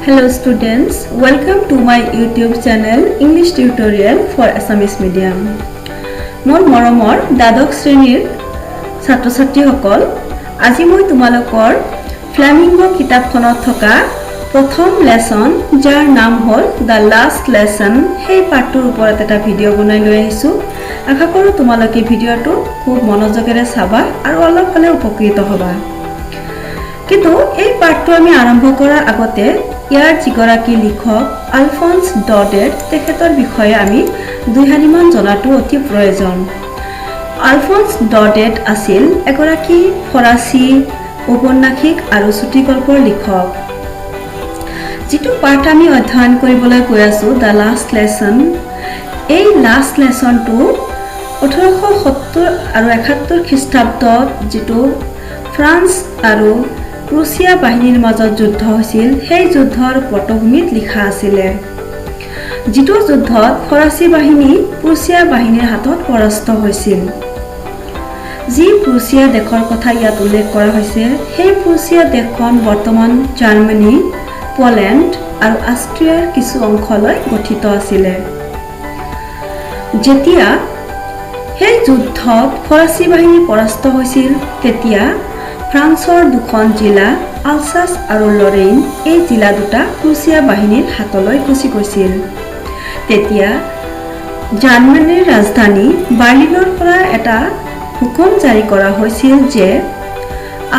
Hello students, welcome to my YouTube channel English Tutorial for Assamese Medium. মোৰ মৰমৰ দ্বাদশ শ্ৰেণীৰ ছাত্ৰ-ছাত্ৰীসকল, আজি মই তোমালোকৰ ফ্লেমিঙ্গো কিতাপখনত থকা প্ৰথম লেসন যাৰ নাম হ'ল The Last Lesson সেই পাঠটোৰ ওপৰত এটা ভিডিঅ' বনাই লৈ আহিছো। আশা কৰোঁ তোমালোকে ভিডিঅ'টো খুব মনোযোগেৰে চাবা আৰু অলপ হ'লে উপকৃত হ'বা। কিন্তু এই পাঠটো আমি আৰম্ভ কৰাৰ আগতে ইয়াৰ যিগৰাকী লিখক আলফন্স ডডেট তেখেতৰ বিষয়ে আমি দুইহানিমান জনাটো অতি প্ৰয়োজন। আলফন্স ডডেট আছিল এগৰাকী ফৰাচী ঔপন্যাসিক আৰু চুটিগল্পৰ লিখক। যিটো পাঠ আমি অধ্যয়ন কৰিবলৈ গৈ আছো দ্য লাষ্ট লেসন, এই লাষ্ট লেসনটো 1870 আৰু 71 খ্ৰীষ্টাব্দত যিটো ফ্ৰান্স আৰু প্ৰুছিয়া বাহিনীৰ মাজত যুদ্ধ হৈছিল সেই যুদ্ধৰ পটভূমিত লিখা আছিলে। যিটো যুদ্ধত ফৰাচী বাহিনী প্ৰুছিয়া বাহিনীৰ হাতত পৰাস্ত হৈছিল। যি প্ৰুছিয়া দেশৰ কথা ইয়াত উল্লেখ কৰা হৈছে সেই প্ৰুছিয়া দেশখন বৰ্তমান জাৰ্মানী, পোলেণ্ড আৰু অষ্ট্ৰিয়াৰ কিছু অংশলৈ গঠিত আছিলে। যেতিয়া সেই যুদ্ধত ফৰাচী বাহিনী পৰাস্ত হৈছিল তেতিয়া ফ্ৰান্সৰ দুখন জিলা আলছাছ আৰু লৰেইন এই জিলা দুটা প্ৰুছিয়া বাহিনীৰ হাতলৈ গুচি গৈছিল। তেতিয়া জাৰ্মানীৰ ৰাজধানী বাৰ্লিনৰ পৰা এটা হুকুম জাৰি কৰা হৈছিল যে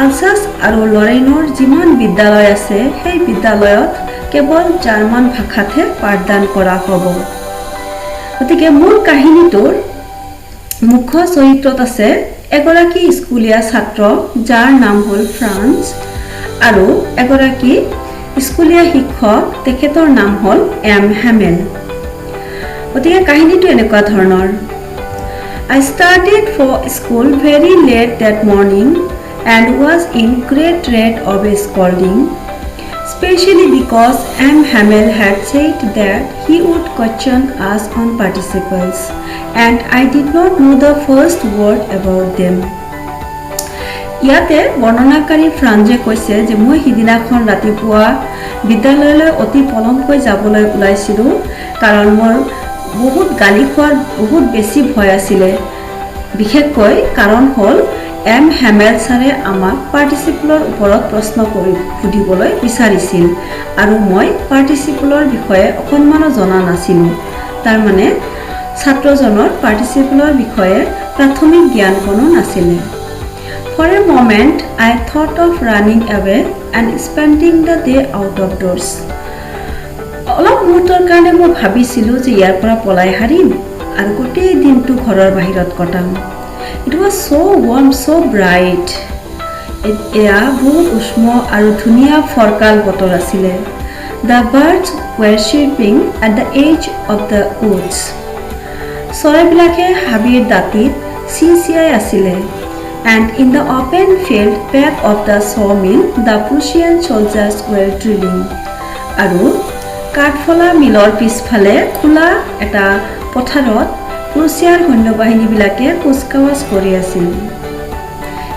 আলছাছ আৰু লৰেইনৰ যিমান বিদ্যালয় আছে সেই বিদ্যালয়ত কেৱল জাৰ্মান ভাষাতহে পাঠদান কৰা হ'ব। গতিকে মূল কাহিনীটোৰ মুখ্য চৰিত্ৰত আছে এগৰাকী স্কুলীয়া ছাত্ৰ যাৰ নাম হ'ল ফ্ৰান্স আৰু এগৰাকী স্কুলীয়া শিক্ষক তেখেতৰ নাম হ'ল এম হেমেল। গতিকে কাহিনীটো এনেকুৱা ধৰণৰ। I started for school very late that morning and was in great dread of a scolding, especially because M. Hamel had said that he would question us on participles, and I did not know the first word about them. ইয়াতে বৰ্ণনাকাৰী ফ্ৰান্সে কৈছে যে মই সিদিনাখন ৰাতিপুৱা বিদ্যালয়লৈ অতি পলমকৈ যাবলৈ ওলাইছিলোঁ কাৰণ মোৰ বহুত গালি খোৱাৰ বহুত বেছি ভয় আছিলে। বিশেষকৈ কাৰণ হ'ল এম হেমেল ছাৰে আমাক পাৰ্টিচিপলৰ ওপৰত প্ৰশ্ন সুধিবলৈ বিচাৰিছিল আৰু মই পাৰ্টিচিপলৰ বিষয়ে অকণমানো জনা নাছিলোঁ। তাৰমানে ছাত্ৰজনৰ পাৰ্টিচিপলৰ বিষয়ে প্ৰাথমিক জ্ঞান কোনো নাছিলে। For a moment I thought of running away and spending the day out of doors. অলপ মুহূৰ্তৰ কাৰণে মই ভাবিছিলোঁ যে ইয়াৰ পৰা পলাই হাৰিম আৰু গোটেই দিনটো ঘৰৰ বাহিৰত কটাম। It was so warm, so bright. এয়া বহুত উষ্ম আৰু ধুনীয়া ফৰকাল বতৰ আছিলে। The birds were chirping at the edge of the woods. চৰাইবিলাকে হাবিৰ দাঁতিত চিঞাই আছিলে। And in the open field back of the sawmill, the Prussian soldiers were drilling. আৰু কাঠফলা মিলৰ পিছফালে খোলা এটা পথাৰত প্ৰুছিয়াৰ সৈন্যবাহিনীবিলাকে কুচকাৱাজ কৰি আছিল।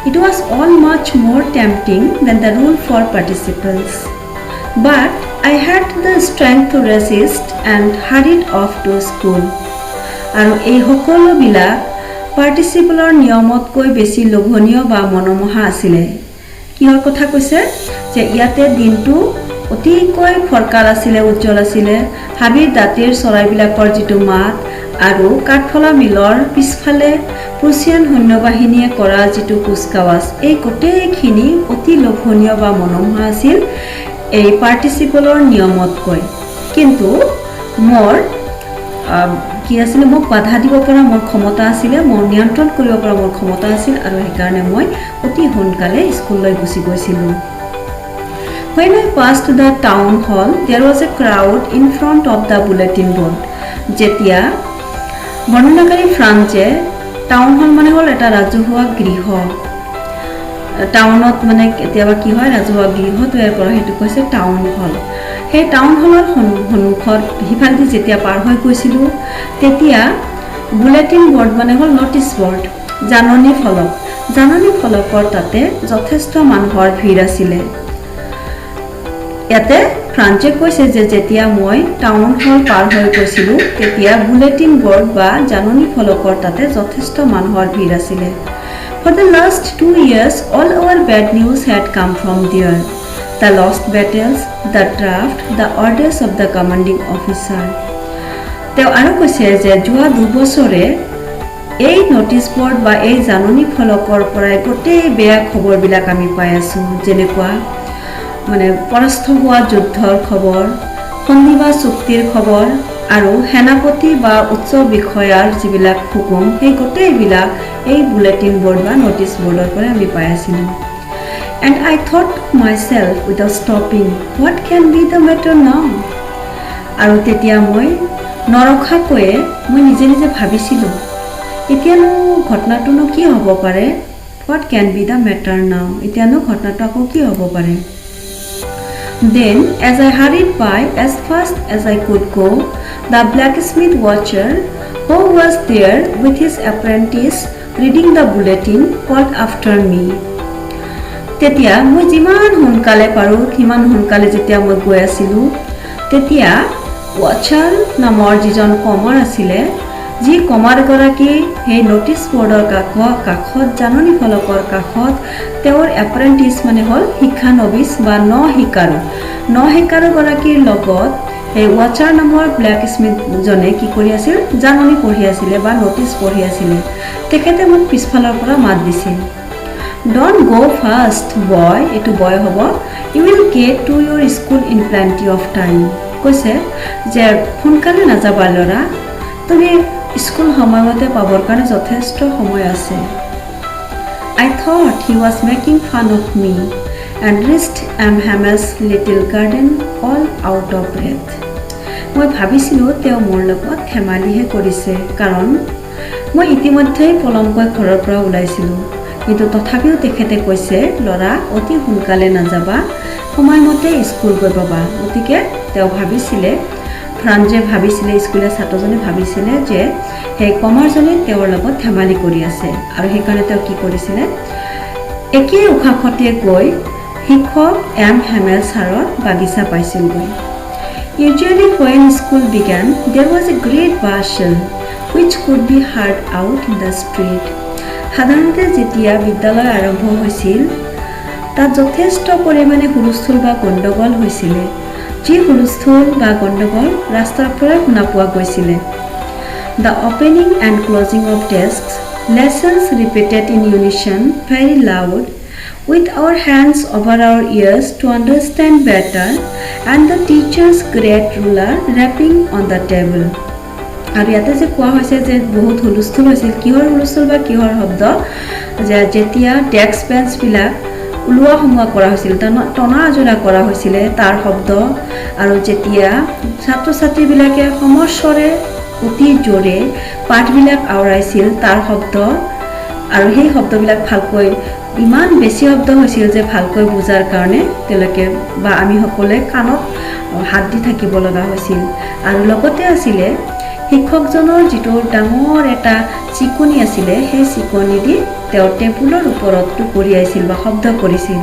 It was all much more tempting than the rule for participles. But I had the strength to resist and hurried off to school. আৰু এই সকলোবিলাক পাৰ্টিচিপলৰ নিয়মতকৈ বেছি লোভনীয় বা মনোমোহা আছিলে। কিহৰ কথা কৈছে যে ইয়াতে দিনটো অতিকৈ ফৰকাল আছিলে, উজ্জ্বল আছিলে। হাবিৰ দাঁতিৰ চৰাইবিলাকৰ যিটো মাত আৰু কাঠফলা মিলৰ পিছফালে প্ৰুছিয়ান সৈন্যবাহিনীয়ে কৰা যিটো কুচকাৱাজ এই গোটেইখিনি অতি লোভনীয় বা মনোমোহা আছিল এই পাৰ্টিচিপলৰ নিয়মতকৈ। কিন্তু মোৰ কি আছিলে, মোক বাধা দিব পৰা মোৰ ক্ষমতা আছিলে, মোৰ নিয়ন্ত্ৰণ কৰিব পৰা মোৰ ক্ষমতা আছিল আৰু সেইকাৰণে মই অতি সোনকালে স্কুললৈ গুচি গৈছিলোঁ। When I passed the town hall, there was a crowd in front of the bulletin board. যেতিয়া বৰ্ণনাকাৰী ফ্ৰান্সে টাউন হল মানে হ'ল এটা ৰাজহুৱা গৃহ। টাউনত মানে কেতিয়াবা কি হয় ৰাজহুৱা গৃহ তৈয়াৰ কৰা, সেইটো কৈছে টাউন হল। সেই টাউন হলৰ সন্মুখত সিফালেদি যেতিয়া পাৰ হৈ গৈছিলোঁ তেতিয়া বুলেটিন বৰ্ড মানে হ'ল নটিচ বৰ্ড, জাননী ফলক। জাননী ফলকৰ তাতে যথেষ্ট মানুহৰ ভিৰ আছিলে। ইয়াতে ফ্ৰান্সে কৈছে যে যেতিয়া মই টাউন হল পাৰ হৈ গৈছিলোঁ তেতিয়া বুলেটিন বৰ্ড বা জাননী ফলকৰ তাতে যথেষ্ট মানুহৰ ভিৰ আছিলে। For the last 2 years, all our bad news had come from there. The lost battles, the draft, the orders of the commanding officer. তেওঁ আৰু কৈছে যে যোৱা 2 বছৰে এই নটিছ বৰ্ড বা এই জাননী ফলকৰ পৰাই গোটেই বেয়া খবৰবিলাক আমি পাই আছোঁ, যেনেকুৱা মানে পৰাস্ত হোৱা যুদ্ধৰ খবৰ, সন্ধিবা চুক্তিৰ খবৰ আৰু সেনাপতি বা উচ্চ বিষয়াৰ যিবিলাক হুকুম সেই গোটেইবিলাক এই বুলেটিন বৰ্ড বা নটিছ বৰ্ডৰ পৰা আমি পাই আছিলোঁ। And I thought myself without stopping, what can be the matter now? আৰু তেতিয়া মই নৰখাকৈয়ে মই নিজে নিজে ভাবিছিলোঁ এতিয়ানো ঘটনাটোনো কি হ'ব পাৰে? What can be the matter now? এতিয়ানো ঘটনাটো আকৌ কি হ'ব পাৰে? Then, as I hurried by as fast as I could go, the blacksmith watcher, who was there with his apprentice reading the bulletin, called after me. তেতিয়া মই যিমান সোনকালে পাৰোঁ সিমান সোনকালে যেতিয়া মই গৈ আছিলোঁ তেতিয়া ৱাচাৰ নামৰ যিজন কমাৰ আছিলে, যি কমাৰগৰাকী সেই নটিছ বৰ্ডৰ কাষত জাননী ফলকৰ কাষত তেওঁৰ এপ্ৰেণ্টিছ মানে হ'ল শিক্ষানবিছ বা ন-শিকাৰুগৰাকীৰ লগত এই ৱাচাৰ নামৰ ব্লেক স্মিথজনে কি কৰি আছিল? জাননী পঢ়ি আছিলে বা নটিছ পঢ়ি আছিলে। তেখেতে মোক পিছফালৰ পৰা মাত দিছিল, Don't go fast, boy. এইটো বয় হ'ব। You will get to your school in plenty of time. কৈছে যে সোনকালে নাযাবা ল'ৰা, তুমি স্কুল সময়মতে পাবৰ কাৰণে যথেষ্ট সময় আছে। I thought he was making fun of me and reached Hammel's little garden all out of breath. মই ভাবিছিলোঁ তেওঁ মোৰ লগত ধেমালিহে কৰিছে, কাৰণ মই ইতিমধ্যেই পলমকৈ ঘৰৰ পৰা ওলাইছিলোঁ। কিন্তু তথাপিও তেখেতে কৈছে ল'ৰা অতি সোনকালে নাযাবা, সময়মতে স্কুল গৈ পাবা। গতিকে তেওঁ ভাবিছিলে, ফ্ৰান্সে ভাবিছিলে, স্কুলীয়া ছাত্ৰজনে ভাবিছিলে যে সেই কমাৰজনে তেওঁৰ লগত ধেমালি কৰি আছে, আৰু সেইকাৰণে তেওঁ কি কৰিছিলে একেই উশাহতে গৈ শিক্ষক হেমেল ছাৰৰ বাগিচা পাইছিলগৈ। Usually when school began, there was a great bustle which could be heard out in the street. সাধাৰণতে যেতিয়া বিদ্যালয় আৰম্ভ হৈছিল তাত যথেষ্ট পৰিমাণে হুলস্থুল বা গণ্ডগোল হৈছিলে, যি হুলস্থুল বা গণ্ডগোল ৰাস্তাৰ পৰাই শুনা পোৱা গৈছিলে। The opening and closing of desks, lessons repeated in unison very loud, with our hands over our ears to understand better, and the teacher's great ruler rapping on the table. আৰু ইয়াতে যে কোৱা হৈছে যে বহুত হুলস্থুল হৈছিল, কিহৰ হুলস্থুল বা কিহৰ শব্দ? যে যেতিয়া ডেস্ক বেঞ্চবিলাক ওলোৱা সোমোৱা কৰা হৈছিল, টনা আজৰা কৰা হৈছিলে তাৰ শব্দ, আৰু যেতিয়া ছাত্ৰ ছাত্ৰীবিলাকে সমস্বৰে অতি জোৰে পাঠবিলাক আওৰাইছিল তাৰ শব্দ, আৰু সেই শব্দবিলাক ভালকৈ ইমান বেছি শব্দ হৈছিল যে ভালকৈ বুজাৰ কাৰণে তেওঁলোকে বা আমি সকলোৱে কাণত হাত দি থাকিব লগা হৈছিল। আৰু লগতে আছিলে শিক্ষকজনৰ যিটো ডাঙৰ এটা চিকনি আছিলে, সেই চিকনি দি তেওঁ টেবুলৰ ওপৰত কঢ়িয়াইছিল বা শব্দ কৰিছিল।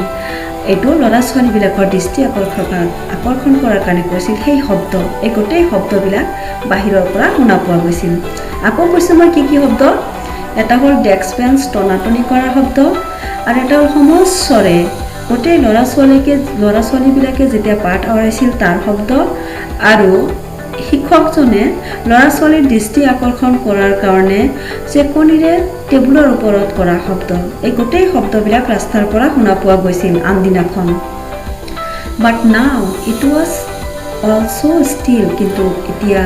এইটো ল'ৰা ছোৱালীবিলাকৰ দৃষ্টি আকৰ্ষণ কৰাৰ কাৰণে কৈছিল সেই শব্দ। এই গোটেই শব্দবিলাক বাহিৰৰ পৰা শুনা পোৱা গৈছিল। আকৌ কৈছোঁ মই কি কি শব্দ? এটা হ'ল ডেস্ক বেঞ্চ টনাটনি কৰাৰ শব্দ, আৰু এটা হ'ল সমস্বৰে গোটেই ল'ৰা ছোৱালীবিলাকে যেতিয়া পাঠ আওৰাইছিল তাৰ শব্দ, আৰু শিক্ষকজনে ল'ৰা ছোৱালীৰ দৃষ্টি আকৰ্ষণ কৰাৰ কাৰণে চেকনিৰে টেবুলৰ ওপৰত কৰা শব্দ। এই গোটেই শব্দবিলাক ৰাস্তাৰ পৰা শুনা পোৱা গৈছিল আনদিনাখন। But now it was also' still, কিন্তু এতিয়া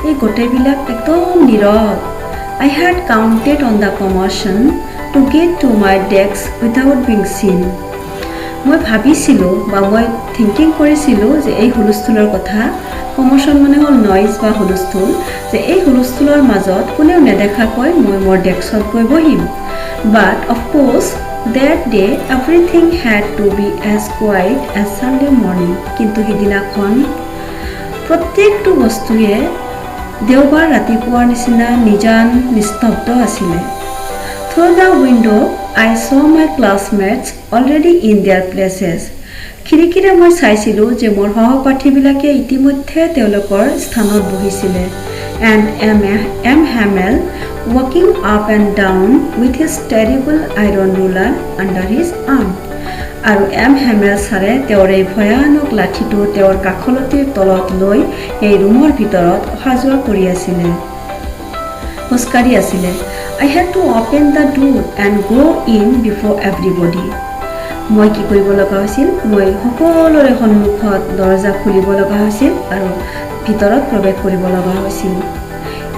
এই গোটেইবিলাক একদম নীৰৱ। I had counted on the commotion to get to my desk without being seen. মই ভাবিছিলোঁ বা মই থিংকিং কৰিছিলোঁ যে এই হুলস্থুলৰ কথা, কমোশ্যন মানে হ'ল নইজ বা হুলস্থুল, যে এই হুলস্থুলৰ মাজত কোনেও নেদেখাকৈ মই মোৰ ডেস্কত গৈ বহিম। বাট of course that day everything had to be as quiet as Sunday morning. কিন্তু সিদিনাখন প্ৰত্যেকটো বস্তুৱে দেওবাৰ ৰাতিপুৱাৰ নিচিনা নিজান নিস্তব্ধ আছিলে। Through the window I saw my classmates already in their places. খিৰিকীৰে মই চাইছিলোঁ যে মোৰ সহপাঠীবিলাকে ইতিমধ্যে তেওঁলোকৰ স্থানত বহিছিলে। And M. Hamel walking up and down with his terrible iron ruler under his arm. আৰু M. Hamel ছাৰে তেওঁৰ এই ভয়ানক লাঠিটো তেওঁৰ কাষলতিৰ তলত লৈ এই ৰুমৰ ভিতৰত অহা যোৱা কৰি আছিলে, খোজকাঢ়ি আছিলে। I had to open the door and go in before everybody. মই কি কৰিব লগা হৈছিল? মই সকলোৰে সন্মুখত দৰজা খুলিব লগা হৈছিল আৰু ভিতৰত প্ৰৱেশ কৰিব লগা হৈছিল।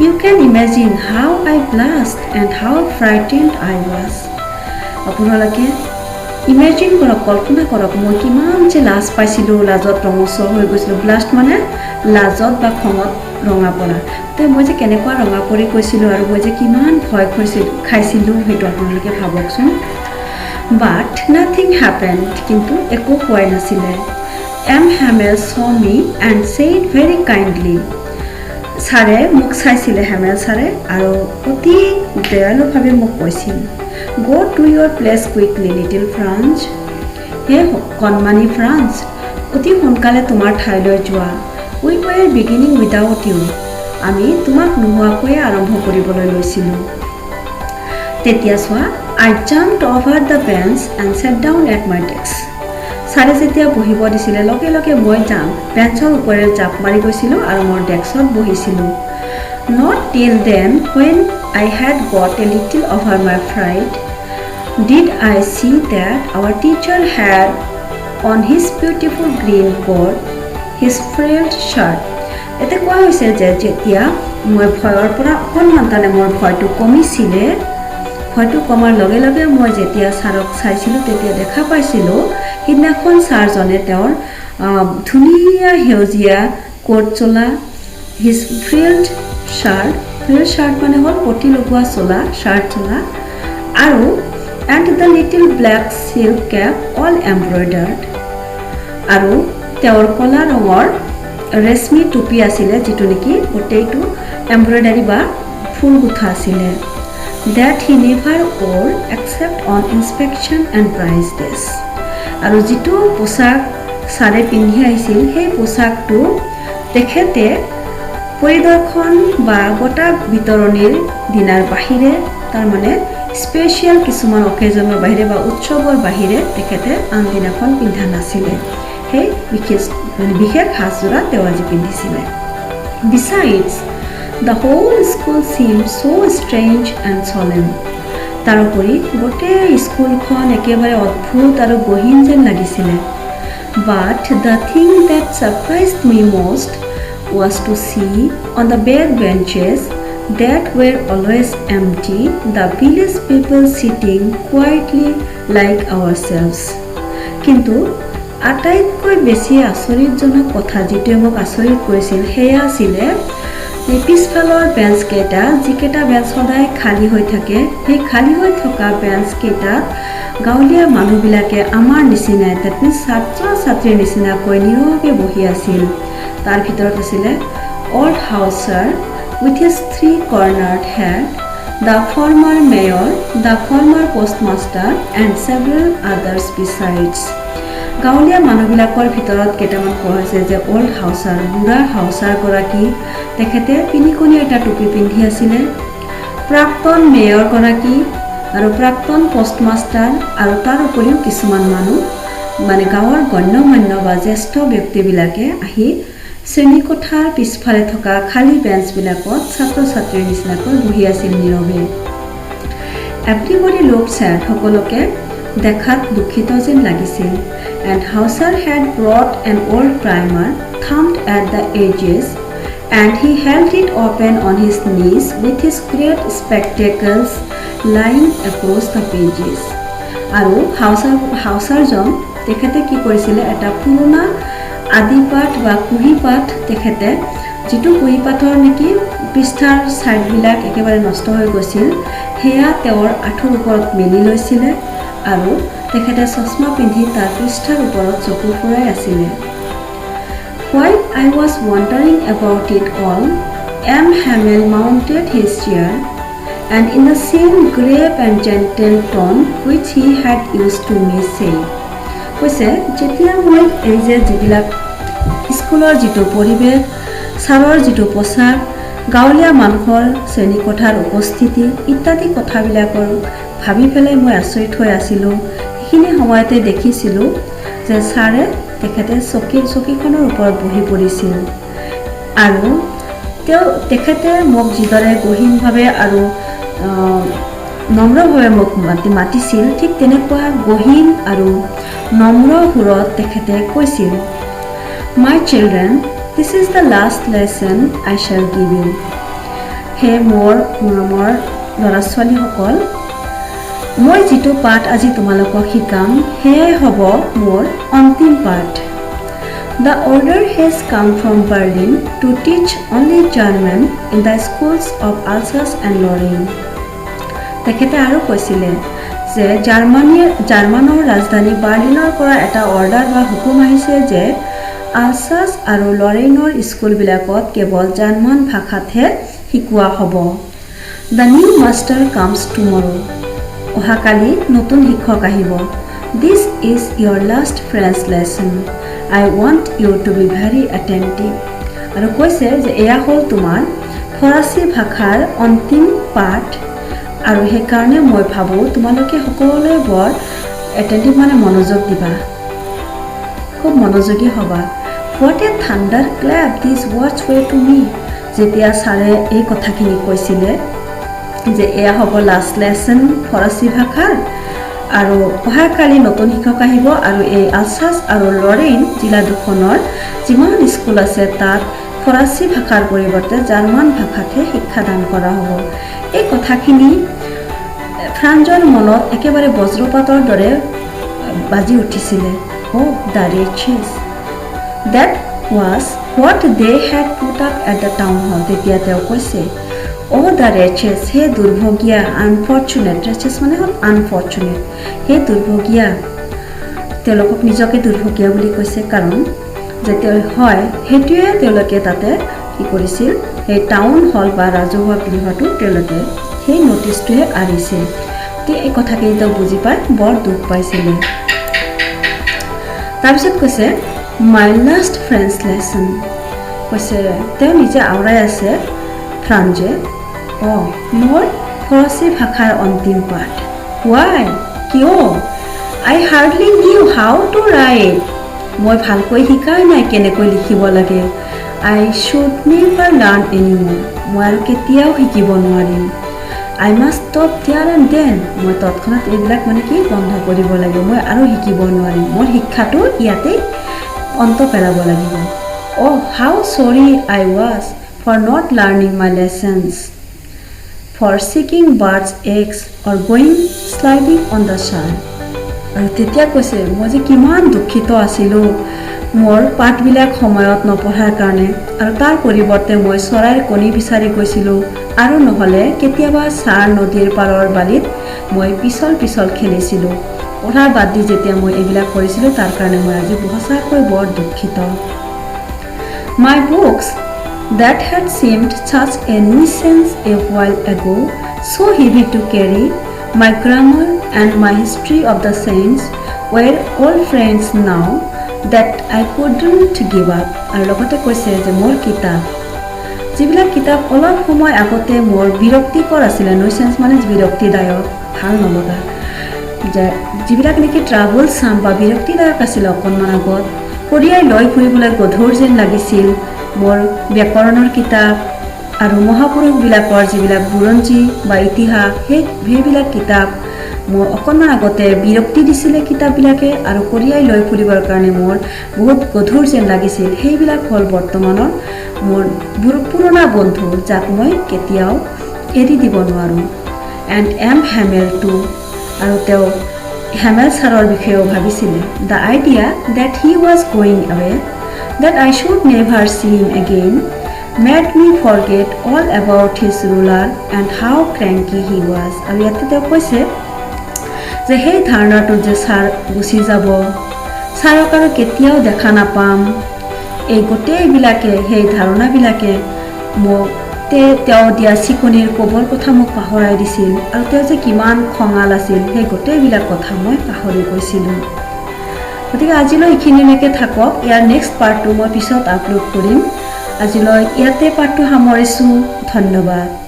You can imagine how I blushed and how frightened I was. আপোনালোকে ইমেজিন কৰক, কল্পনা কৰক মই কিমান যে লাজ পাইছিলোঁ, লাজত ৰঙচ হৈ গৈছিলোঁ। ব্লাষ্ট মানে লাজত বা খঙত ৰঙা পৰা। তো মই যে কেনেকুৱা ৰঙা পৰি কৈছিলোঁ আৰু মই যে কিমান ভয় খাইছিলোঁ সেইটো আপোনালোকে ভাবকচোন। But nothing happened. কিন্তু একো হোৱাই নাছিলে। M. Hamel saw me and said very kindly. ছাৰে মোক চাইছিলে, হেমেল ছাৰে, আৰু অতি দয়ালুভাৱে মোক কৈছিল, Go to your place quickly, little Franz. হে কণমানি ফ্ৰান্স, অতি সোনকালে তোমাৰ ঠাইলৈ যোৱা। We were beginning without you. আমি তোমাক নোহোৱাকৈয়ে আৰম্ভ কৰিবলৈ লৈছিলোঁ। তেতিয়া চোৱা, I jumped over the bench and sat down at my desk. ছাৰে যেতিয়া বহিব দিছিলে লগে লগে মই বেঞ্চৰ ওপৰেৰে জাপ মাৰি গৈছিলোঁ আৰু মোৰ ডেস্কত বহিছিলোঁ। Not till then, when I had got a little over my fright, did I see that our teacher had on his beautiful green coat his frilled shirt. এতে কোৱা হৈছে যে যেতিয়া মই ভয়ৰ পৰা অকণমান মোৰ ভয়টো কমিছিলে, ভয়টো কমাৰ লগে লগে মই যেতিয়া ছাৰক চাইছিলোঁ তেতিয়া দেখা পাইছিলোঁ সিদিনাখন ছাৰজনে তেওঁৰ ধুনীয়া সেউজীয়া কোট চোলা, হিজ ফ্ৰিল্ড শ্বাৰ্ট মানে হ'ল পতি লগোৱা চোলা, শ্বাৰ্ট চোলা, আৰু and the little black silk cape all embroidered, আৰু তেওঁৰ কলা ৰঙৰ ৰেচমি টুপি আছিলে যিটো নেকি গোটেইটো এম্ব্ৰইডাৰী বা ফুল গুঠা আছিলে। That he never wore except on inspection and prize days. আৰু যিটো পোচাক ছাৰে পিন্ধি আহিছিল সেই পোচাকটো তেখেতে পৰিদৰ্শন বা বঁটা বিতৰণিৰ দিনাৰ বাহিৰে, তাৰমানে স্পেচিয়েল কিছুমান অকেজনৰ বাহিৰে বা উৎসৱৰ বাহিৰে তেখেতে আন দিনাখন পিন্ধা নাছিলে। সেই বিশেষ সাজযোৰা তেওঁ আজি পিন্ধিছিলে। Besides, the whole school seemed so strange and solemn. তাৰোপৰি গোটেই স্কুলখন একেবাৰে অদ্ভুত আৰু গহীন যেন লাগিছিলে। But the thing that surprised me most was to see on the back benches that were always empty the village people sitting quietly like ourselves. কিন্তু আটাইতকৈ বেছি আচৰিতজনক কথা যিটোৱে মোক আচৰিত কৰিছিল সেয়া আছিলে পিছফালৰ বেঞ্চকেইটা, যিকেইটা বেঞ্চ সদায় খালী হৈ থাকে, সেই খালী হৈ থকা বেঞ্চকেইটাত গাঁৱলীয়া মানুহবিলাকে আমাৰ নিচিনাই, তাত ছাত্ৰ ছাত্ৰীৰ নিচিনাকৈ নীৰৱে বহি আছিল। তাৰ ভিতৰত আছিলে old Houser with his 3-cornered head, the former mayor, the former postmaster and several others besides. গাঁৱলীয়া মানুহবিলাকৰ ভিতৰত কেইটামান কোৱা হৈছে যে অল্ড হাউচাৰ, বুঢ়া হাউচাৰগৰাকী, তেখেতে পিনিকণীয়া এটা টুপি পিন্ধি আছিলে। প্ৰাক্তন মেয়ৰগৰাকী আৰু প্ৰাক্তন পোষ্টমাষ্টাৰ আৰু তাৰ উপৰিও কিছুমান মানুহ, মানে গাঁৱৰ গণ্যমান্য বা জ্যেষ্ঠ ব্যক্তিবিলাকে আহি শ্ৰেণীকোঠাৰ পিছফালে থকা খালী বেঞ্চবিলাকত ছাত্ৰ ছাত্ৰীৰ নিচিনাকৈ বহি আছিল নীৰৱে। এভৰিবডি লুকড স্যাড, সকলোকে দেখাত দুখিত যেন লাগিছিল। And Hauser had brought an old primer thumbed at the edges, and he held it open on his knees with his great spectacles lying across the pages. আৰু হাউচাৰজন তেখেতে কি কৰিছিলে, এটা পুৰণা আদিপাঠ বা কুঁহিপাঠ, তেখেতে যিটো কুঁহিপাঠৰ নেকি পৃষ্ঠাৰ ছাইডবিলাক একেবাৰে নষ্ট হৈ গৈছিল, সেয়া তেওঁৰ আঁঠুৰ ওপৰত মেলি লৈছিলে আৰু তেখেতে চশমা পিন্ধি তাৰ পৃষ্ঠাৰ ওপৰত চকু ফুৰাই আছিলে। While I was wondering about it all, M. Hamel mounted his chair, and in the same grave and gentle tone which he had used to me said, কৈছে যেতিয়া মই এই যে যিবিলাক স্কুলৰ যিটো পৰিৱেশ, ছাৰৰ যিটো পোচাক, গাঁৱলীয়া মানুহৰ শ্ৰেণীকোঠাৰ উপস্থিতি ইত্যাদি কথাবিলাকৰ ভাবি পেলাই মই আচৰিত হৈ আছিলোঁ। সেইখিনি সময়তে দেখিছিলোঁ যে ছাৰে তেখেতে চকীখনৰ ওপৰত বহি পৰিছিল আৰু তেখেতে মোক যিদৰে গহীনভাৱে আৰু নম্ৰভাৱে মোক মাতিছিল, ঠিক তেনেকুৱা গহীন আৰু নম্ৰ সুৰত তেখেতে কৈছিল, "My children, this is the last lesson I shall give you." হে মোৰ মৰমৰ ল'ৰা ছোৱালীসকল, মই যিটো পাঠ আজি তোমালোকক শিকাম সেয়াই হ'ব মোৰ অন্তিম পাঠ। The order has come from Berlin to teach only German in the schools of Alsace and Lorraine. তেখেতে আৰু কৈছিলে যে জাৰ্মানৰ ৰাজধানী বাৰ্লিনৰ পৰা এটা অৰ্ডাৰ বা হুকুম আহিছে যে আলছাছ আৰু লৰেইনৰ স্কুলবিলাকত কেৱল জাৰ্মান ভাষাতহে শিকোৱা হ'ব। The new master comes tomorrow. অহাকালি নতুন শিক্ষক আহিব। This is your last French lesson. I want you to be very attentive. আৰু কৈছে যে এয়া হ'ল তোমাৰ ফৰাচী ভাষাৰ অন্তিম পাঠ আৰু সেইকাৰণে মই ভাবোঁ তোমালোকে সকলোৱে বৰ এটেণ্টিভ মানে মনোযোগ দিবা, খুব মনোযোগী হ'বা। What a thunder clap these words were to me. যেতিয়া ছাৰে এই কথাখিনি কৈছিলে যে এয়া হ'ব লাষ্ট লেচন ফৰাচী ভাষাৰ আৰু অহাকালি নতুন শিক্ষক আহিব আৰু এই আলছাছ আৰু লৰেইন জিলা দুখনৰ যিমান স্কুল আছে তাত ফৰাচী ভাষাৰ পৰিৱৰ্তে জাৰ্মান ভাষাতহে শিক্ষাদান কৰা হ'ব। এই কথাখিনি ফ্ৰান্সৰ মনত একেবাৰে বজ্ৰপাতৰ দৰে বাজি উঠিছিলে। Oh, the wretches. That was what they had put up at the town hall. তেতিয়া তেওঁ কৈছে, Oh, the wretches, হে দুৰ্ভগীয়া, unfortunate, wretches মানে হ'ল unfortunate, হে দুৰ্ভগীয়া। তেওঁলোকক নিজকে দুৰ্ভগীয়া বুলি কৈছে কাৰণ যে হয় সেইটোৱে তেওঁলোকে তাতে কি কৰিছিল, সেই টাউন হল বা ৰাজহুৱা গৃহটো তেওঁলোকে সেই নটিছটোহে আঁৰিছিল। এই কথাখিনি তেওঁ বুজি পাই বৰ দুখ পাইছিলে। তাৰপিছত কৈছে my last French lesson, কৈছে তেওঁ নিজে আওৰাই আছে ফ্ৰান্সে, মোৰ ফৰাচী ভাষাৰ অন্তিম পাঠ। Why? কিয়? I hardly knew how to write. মই ভালকৈ শিকাই নাই কেনেকৈ লিখিব লাগে। I should never learn anymore. মই আৰু কেতিয়াও শিকিব নোৱাৰিম। I must stop there and then. মই তৎক্ষণাত এইবিলাক মানে কি বন্ধ কৰিব লাগিব, মই আৰু শিকিব নোৱাৰিম, মোৰ শিক্ষাটো ইয়াতে অন্ত পেলাব লাগিব। Oh, how sorry I was for not learning my lessons, for seeking birds' eggs or going sliding on the sand. আৰু তেতিয়া কৈছে মই যে কিমান দুখিত আছিলোঁ মোৰ পাঠবিলাক সময়ত নপঢ়াৰ কাৰণে, আৰু তাৰ পৰিৱৰ্তে মই চৰাইৰ কণী বিচাৰি গৈছিলোঁ আৰু নহ'লে কেতিয়াবা চাৰ নদীৰ পাৰৰ বালিত মই পিছল খেলিছিলোঁ। পঢ়া বাদ দি যেতিয়া মই এইবিলাক কৰিছিলোঁ তাৰ কাৰণে মই আজি সঁচাকৈ বৰ দুখিত। My books that had seemed such a nuisance a while ago, so heavy to carry, my grammar and my history of the saints were old friends now that I couldn't give up. আৰু লগতে কৈছে যে মোৰ কিতাপ, যিবিলাক কিতাপ অলপ সময় আগতে মোৰ বিৰক্তিকৰ আছিলে, নুইচেঞ্চ মানে বিৰক্তিদায়ক, ভাল নলগা, যে যিবিলাক নেকি ট্ৰাভেল চাম বা বিৰক্তিদায়ক আছিলে অকণমান আগত, কঢ়িয়াই লৈ ফুৰিবলৈ গধুৰ যেন লাগিছিল মোৰ ব্যাকৰণৰ কিতাপ আৰু মহাপুৰুষবিলাকৰ যিবিলাক বুৰঞ্জী বা ইতিহাস, সেইবিলাক কিতাপ মোৰ অকণমান আগতে বিৰক্তি দিছিলে কিতাপবিলাকে আৰু কঢ়িয়াই লৈ ফুৰিবৰ কাৰণে মোৰ বহুত গধুৰ যেন লাগিছিল। সেইবিলাক হ'ল বৰ্তমানৰ মোৰ পুৰণা বন্ধু, যাক মই কেতিয়াও এৰি দিব নোৱাৰোঁ। এণ্ড এম হেমেল টু, আৰু তেওঁ হেমেল ছাৰৰ বিষয়েও ভাবিছিলে। The idea that he was going away, that I should never see him again, made me forget all about his ruler and how cranky he was. আৰু ইয়াতে তেওঁ কৈছে যে সেই ধাৰণাটো যে ছাৰ গুচি যাব, ছাৰক আৰু কেতিয়াও দেখা নাপাম, এই গোটেইবিলাকে সেই ধাৰণাবিলাকে মোক তেওঁ দিয়া চিকনিৰ কোবৰ কথা মোক পাহৰাই দিছিল, আৰু তেওঁ যে কিমান খঙাল আছিল সেই গোটেইবিলাক কথা মই পাহৰি গৈছিলোঁ। গতিকে আজিলৈ এইখিনিলৈকে থাকক। ইয়াৰ নেক্সট পাৰ্টটো মই পিছত আপলোড কৰিম। আজিলৈ ইয়াতে পাৰ্টটো সামৰিছোঁ। ধন্যবাদ।